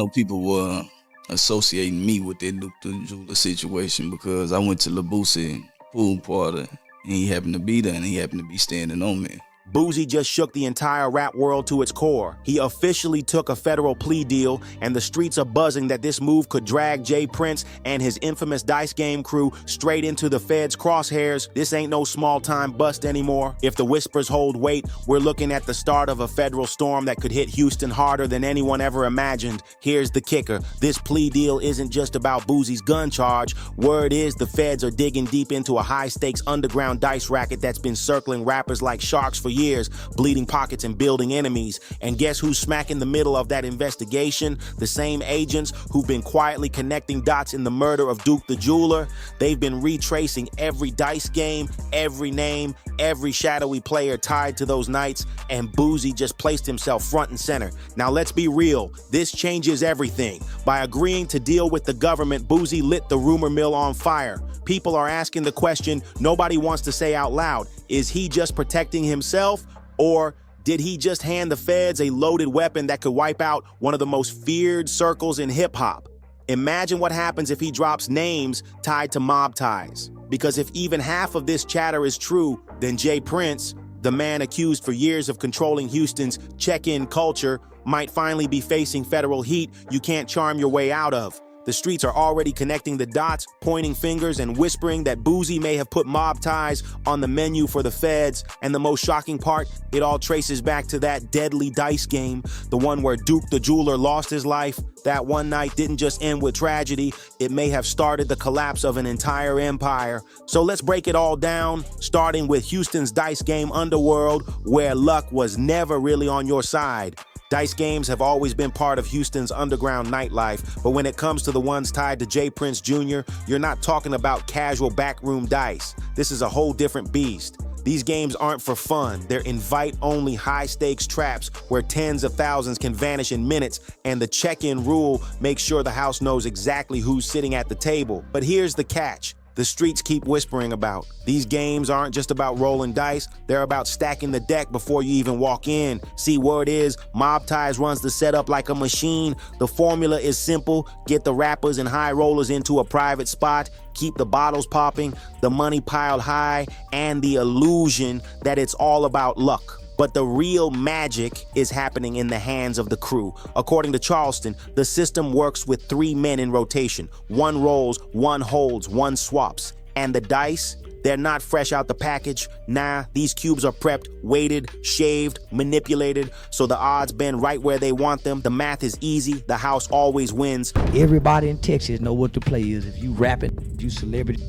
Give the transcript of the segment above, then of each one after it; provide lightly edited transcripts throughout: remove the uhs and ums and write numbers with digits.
know people were associating me with that Duke the Jeweler situation because I went to the Boosie pool party and he happened to be there and he happened to be standing on me. Boosie just shook the entire rap world to its core. He officially took a federal plea deal, and the streets are buzzing that this move could drag Jay Prince and his infamous Dice Game crew straight into the feds' crosshairs. This ain't no small-time bust anymore. If the whispers hold weight, we're looking at the start of a federal storm that could hit Houston harder than anyone ever imagined. Here's the kicker. This plea deal isn't just about Boosie's gun charge. Word is the feds are digging deep into a high-stakes underground dice racket that's been circling rappers like sharks for years, bleeding pockets and building enemies. And guess who's smack in the middle of that investigation? The same agents who've been quietly connecting dots in the murder of Duke the Jeweler. They've been retracing every dice game, every name, every shadowy player tied to those nights, and Boosie just placed himself front and center. Now let's be real, this changes everything. By agreeing to deal with the government, Boosie lit the rumor mill on fire. People are asking the question nobody wants to say out loud. Is he just protecting himself, or did he just hand the feds a loaded weapon that could wipe out one of the most feared circles in hip-hop? Imagine what happens if he drops names tied to mob ties. Because if even half of this chatter is true, then Jay Prince, the man accused for years of controlling Houston's check-in culture, might finally be facing federal heat you can't charm your way out of. The streets are already connecting the dots, pointing fingers and whispering that Boosie may have put mob ties on the menu for the feds. And the most shocking part, it all traces back to that deadly dice game, the one where Duke the Jeweler lost his life. That one night didn't just end with tragedy, it may have started the collapse of an entire empire. So let's break it all down, starting with Houston's dice game underworld, where luck was never really on your side. Dice games have always been part of Houston's underground nightlife, but when it comes to the ones tied to Jay Prince Jr., you're not talking about casual backroom dice. This is a whole different beast. These games aren't for fun. They're invite-only high-stakes traps where tens of thousands can vanish in minutes, and the check-in rule makes sure the house knows exactly who's sitting at the table. But here's the catch. The streets keep whispering about. These games aren't just about rolling dice, they're about stacking the deck before you even walk in. See, word is, Mob Ties runs the setup like a machine. The formula is simple: get the rappers and high rollers into a private spot, keep the bottles popping, the money piled high, and the illusion that it's all about luck. But the real magic is happening in the hands of the crew. According to Charleston, the system works with 3 men in rotation. One rolls, one holds, one swaps. And the dice, they're not fresh out the package. Nah, these cubes are prepped, weighted, shaved, manipulated, so the odds bend right where they want them. The math is easy, the house always wins. Everybody in Texas know what the play is. If you rapping, you celebrity,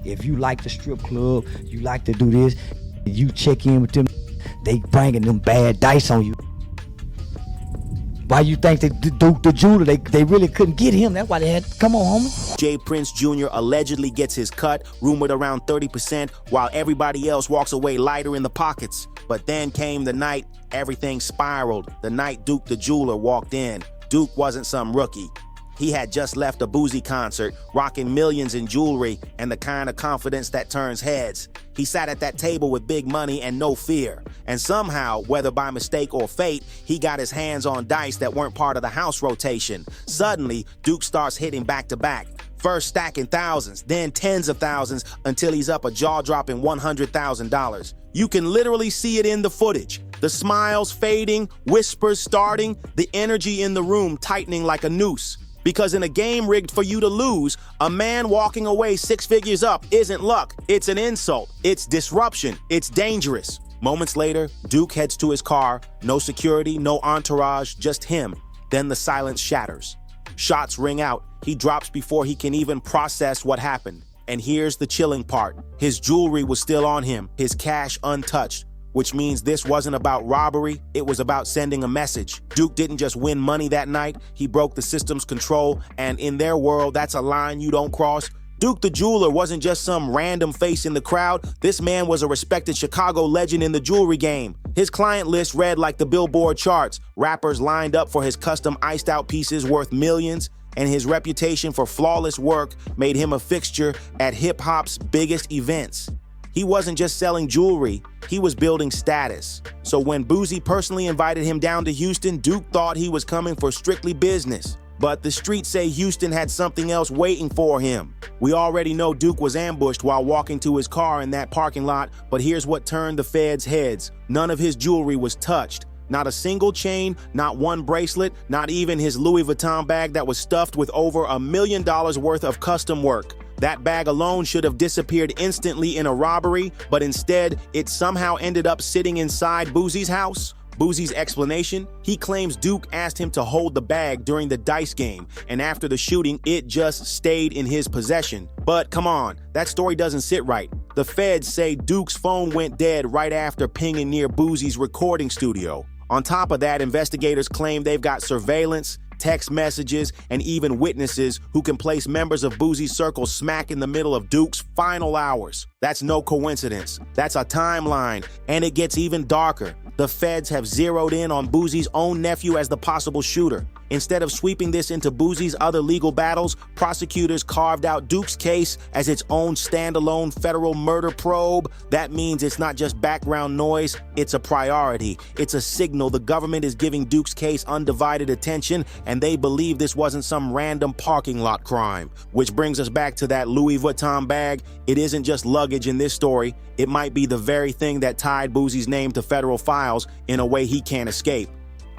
if you like the strip club, you like to do this, you check in with them, they bringing them bad dice on you. Why you think that Duke the Jeweler, they really couldn't get him? That's why they had to come on, homie. Jay Prince Jr. allegedly gets his cut, rumored around 30%, while everybody else walks away lighter in the pockets. But then came the night everything spiraled. The night Duke the Jeweler walked in. Duke wasn't some rookie. He had just left a Boosie concert, rocking millions in jewelry and the kind of confidence that turns heads. He sat at that table with big money and no fear. And somehow, whether by mistake or fate, he got his hands on dice that weren't part of the house rotation. Suddenly, Duke starts hitting back to back. First stacking thousands, then tens of thousands, until he's up a jaw-dropping $100,000. You can literally see it in the footage. The smiles fading, whispers starting, the energy in the room tightening like a noose. Because in a game rigged for you to lose, a man walking away 6 figures up isn't luck, it's an insult, it's disruption, it's dangerous. Moments later, Duke heads to his car, no security, no entourage, just him. Then the silence shatters. Shots ring out, he drops before he can even process what happened. And here's the chilling part. His jewelry was still on him, his cash untouched. Which means this wasn't about robbery, it was about sending a message. Duke didn't just win money that night, he broke the system's control, and in their world, that's a line you don't cross. Duke the Jeweler wasn't just some random face in the crowd. This man was a respected Chicago legend in the jewelry game. His client list read like the Billboard charts. Rappers lined up for his custom iced out pieces worth millions, and his reputation for flawless work made him a fixture at hip-hop's biggest events. He wasn't just selling jewelry, he was building status. So when Boosie personally invited him down to Houston, Duke thought he was coming for strictly business. But the streets say Houston had something else waiting for him. We already know Duke was ambushed while walking to his car in that parking lot, but here's what turned the feds' heads. None of his jewelry was touched. Not a single chain, not one bracelet, not even his Louis Vuitton bag that was stuffed with over $1 million worth of custom work. That bag alone should have disappeared instantly in a robbery, but instead, it somehow ended up sitting inside Boosie's house. Boosie's explanation? He claims Duke asked him to hold the bag during the dice game, and after the shooting, it just stayed in his possession. But come on, that story doesn't sit right. The feds say Duke's phone went dead right after pinging near Boosie's recording studio. On top of that, investigators claim they've got surveillance, text messages, and even witnesses who can place members of Boosie's circle smack in the middle of Duke's final hours. That's no coincidence. That's a timeline, and it gets even darker. The feds have zeroed in on Boosie's own nephew as the possible shooter. Instead of sweeping this into Boosie's other legal battles, prosecutors carved out Duke's case as its own standalone federal murder probe. That means it's not just background noise, it's a priority. It's a signal the government is giving Duke's case undivided attention, and they believe this wasn't some random parking lot crime. Which brings us back to that Louis Vuitton bag. It isn't just luggage in this story. It might be the very thing that tied Boosie's name to federal files in a way he can't escape.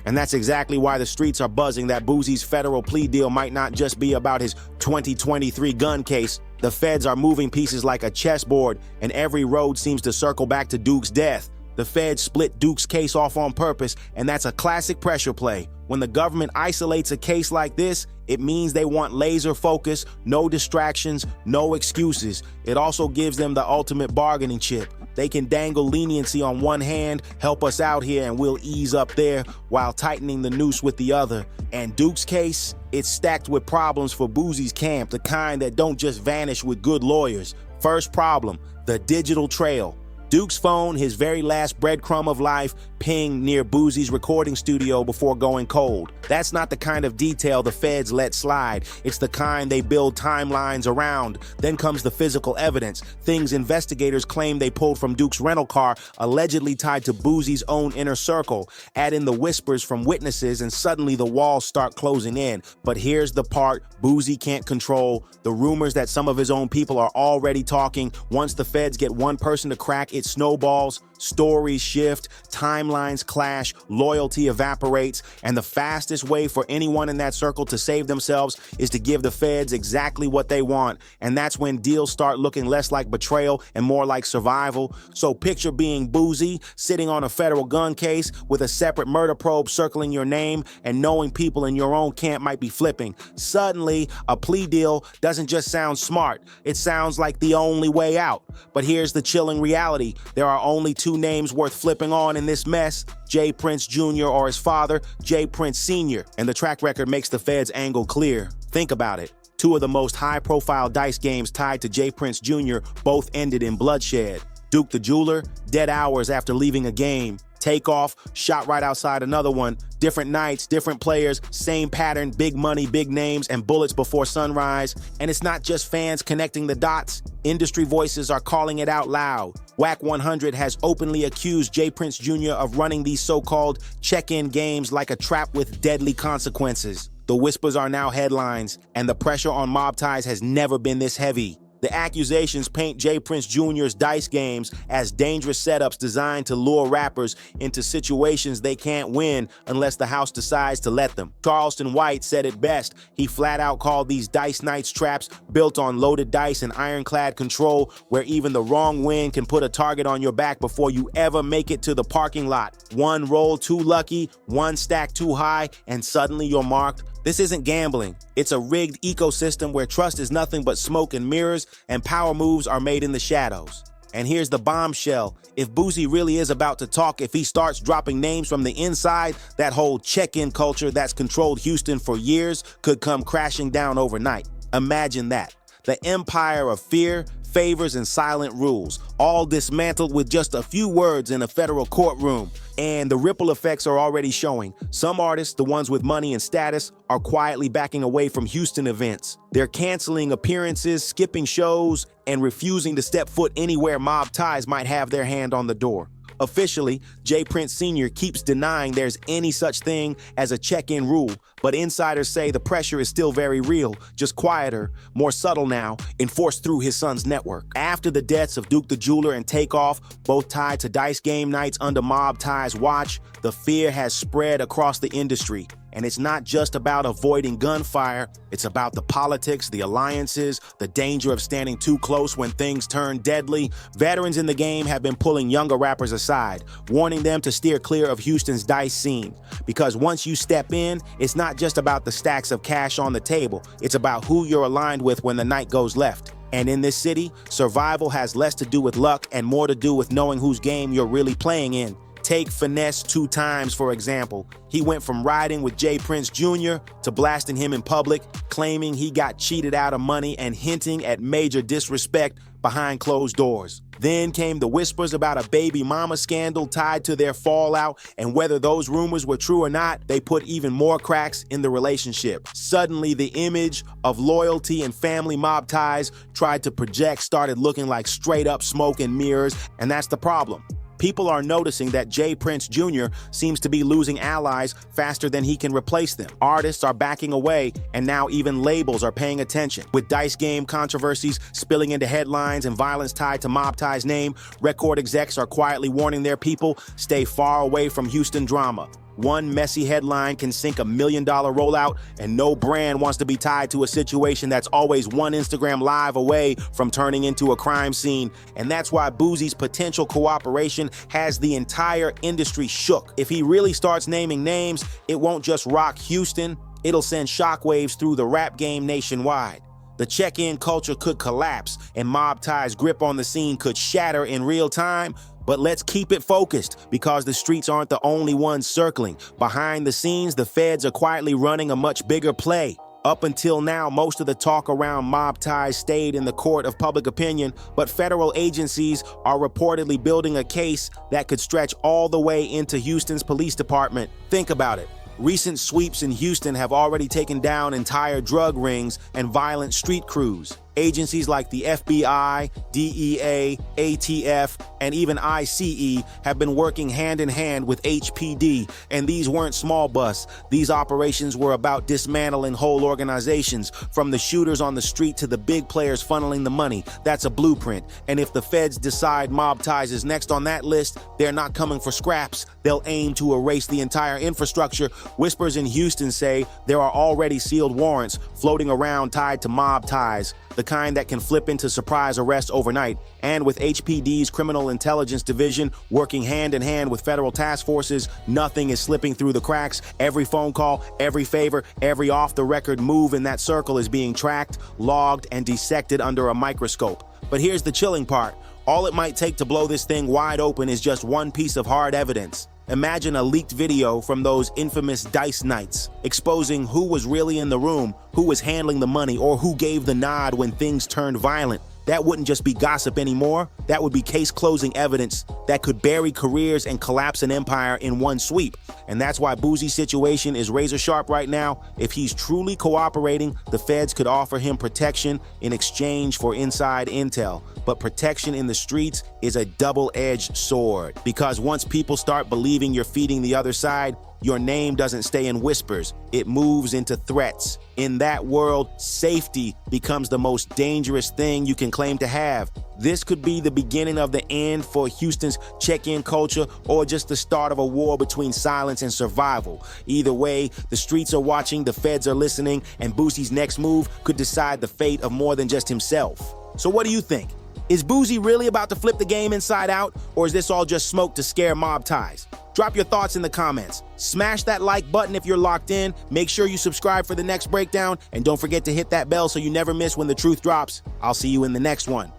And that's exactly why the streets are buzzing that Boosie's federal plea deal might not just be about his 2023 gun case. The feds are moving pieces like a chessboard, and every road seems to circle back to Duke's death. The feds split Duke's case off on purpose, and that's a classic pressure play. When the government isolates a case like this, it means they want laser focus, no distractions, no excuses. It also gives them the ultimate bargaining chip. They can dangle leniency on one hand, help us out here and we'll ease up there, while tightening the noose with the other. And Duke's case, it's stacked with problems for Boosie's camp, the kind that don't just vanish with good lawyers. First problem, the digital trail. Duke's phone, his very last breadcrumb of life, pinged near Boosie's recording studio before going cold. That's not the kind of detail the feds let slide. It's the kind they build timelines around. Then comes the physical evidence, things investigators claim they pulled from Duke's rental car, allegedly tied to Boosie's own inner circle. Add in the whispers from witnesses, and suddenly the walls start closing in. But here's the part Boosie can't control: the rumors that some of his own people are already talking. Once the feds get one person to crack, it snowballs, stories shift, timelines clash, loyalty evaporates, and the fastest way for anyone in that circle to save themselves is to give the feds exactly what they want. And that's when deals start looking less like betrayal and more like survival. So picture being Boosie, sitting on a federal gun case with a separate murder probe circling your name, and knowing people in your own camp might be flipping. Suddenly, a plea deal doesn't just sound smart, it sounds like the only way out. But here's the chilling reality: there are only two names worth flipping on in this mess: J. Prince Jr. or his father, J. Prince Sr. And the track record makes the feds' angle clear. Think about it. Two of the most high-profile dice games tied to J. Prince Jr. both ended in bloodshed. Duke the jeweler, dead hours after leaving a game. Takeoff, shot right outside another one. Different nights, different players, same pattern: big money, big names, and bullets before sunrise. And it's not just fans connecting the dots. Industry voices are calling it out loud. WAC 100 has openly accused J. Prince Jr. of running these so-called check-in games like a trap with deadly consequences. The whispers are now headlines, and the pressure on mob ties has never been this heavy. The accusations paint J. Prince Jr.'s dice games as dangerous setups designed to lure rappers into situations they can't win unless the house decides to let them. Charleston White said it best. He flat out called these dice nights traps built on loaded dice and ironclad control, where even the wrong win can put a target on your back before you ever make it to the parking lot. One roll too lucky, one stack too high, and suddenly you're marked. This isn't gambling. It's a rigged ecosystem where trust is nothing but smoke and mirrors, and power moves are made in the shadows. And here's the bombshell: if Boosie really is about to talk, if he starts dropping names from the inside, that whole check-in culture that's controlled Houston for years could come crashing down overnight. Imagine that. The empire of fear, favors, and silent rules, all dismantled with just a few words in a federal courtroom. And the ripple effects are already showing. Some artists, the ones with money and status, are quietly backing away from Houston events. They're canceling appearances, skipping shows, and refusing to step foot anywhere mob ties might have their hand on the door. Officially, J. Prince Sr. keeps denying there's any such thing as a check-in rule, but insiders say the pressure is still very real, just quieter, more subtle now, enforced through his son's network. After the deaths of Duke the Jeweler and Takeoff, both tied to dice game nights under Mob Ty's watch, the fear has spread across the industry. And it's not just about avoiding gunfire, it's about the politics, the alliances, the danger of standing too close when things turn deadly. Veterans in the game have been pulling younger rappers aside, warning them to steer clear of Houston's dice scene. Because once you step in, it's not just about the stacks of cash on the table, it's about who you're aligned with when the night goes left. And in this city, survival has less to do with luck and more to do with knowing whose game you're really playing in. Take Finesse 2 Times, for example. He went from riding with J. Prince Jr. to blasting him in public, claiming he got cheated out of money and hinting at major disrespect behind closed doors. Then came the whispers about a baby mama scandal tied to their fallout, and whether those rumors were true or not, they put even more cracks in the relationship. Suddenly, the image of loyalty and family mob ties tried to project started looking like straight up smoke and mirrors, and that's the problem. People are noticing that J. Prince Jr. seems to be losing allies faster than he can replace them. Artists are backing away, and now even labels are paying attention. With dice game controversies spilling into headlines and violence tied to Mob Ty's name, record execs are quietly warning their people, stay far away from Houston drama. One messy headline can sink $1 million rollout, and no brand wants to be tied to a situation that's always one Instagram live away from turning into a crime scene. And that's why Boosie's potential cooperation has the entire industry shook. If he really starts naming names, it won't just rock Houston, it'll send shockwaves through the rap game nationwide. The check-in culture could collapse, and Mob Ty's grip on the scene could shatter in real time. But let's keep it focused, because the streets aren't the only ones circling. Behind the scenes, the feds are quietly running a much bigger play. Up until now, most of the talk around Mob Ty stayed in the court of public opinion, but federal agencies are reportedly building a case that could stretch all the way into Houston's police department. Think about it. Recent sweeps in Houston have already taken down entire drug rings and violent street crews. Agencies like the FBI, DEA, ATF, and even ICE have been working hand in hand with HPD, and these weren't small busts. These operations were about dismantling whole organizations, from the shooters on the street to the big players funneling the money. That's a blueprint, and if the feds decide Mob Ties is next on that list, they're not coming for scraps. They'll aim to erase the entire infrastructure. Whispers in Houston say there are already sealed warrants floating around tied to Mob Ties, the kind that can flip into surprise arrest overnight. And with HPD's Criminal Intelligence Division working hand in hand with federal task forces, nothing is slipping through the cracks. Every phone call, every favor, every off-the-record move in that circle is being tracked, logged, and dissected under a microscope. But here's the chilling part. All it might take to blow this thing wide open is just one piece of hard evidence. Imagine a leaked video from those infamous dice nights, exposing who was really in the room, who was handling the money, or who gave the nod when things turned violent. That wouldn't just be gossip anymore. That would be case-closing evidence that could bury careers and collapse an empire in one sweep. And that's why Boosie's situation is razor-sharp right now. If he's truly cooperating, the feds could offer him protection in exchange for inside intel. But protection in the streets is a double-edged sword, because once people start believing you're feeding the other side, your name doesn't stay in whispers, it moves into threats. In that world, safety becomes the most dangerous thing you can claim to have. This could be the beginning of the end for Houston's check-in culture, or just the start of a war between silence and survival. Either way, the streets are watching, the feds are listening, and Boosie's next move could decide the fate of more than just himself. So what do you think? Is Boosie really about to flip the game inside out, or is this all just smoke to scare Mob Ties? Drop your thoughts in the comments. Smash that like button if you're locked in. Make sure you subscribe for the next breakdown, and don't forget to hit that bell so you never miss when the truth drops. I'll see you in the next one.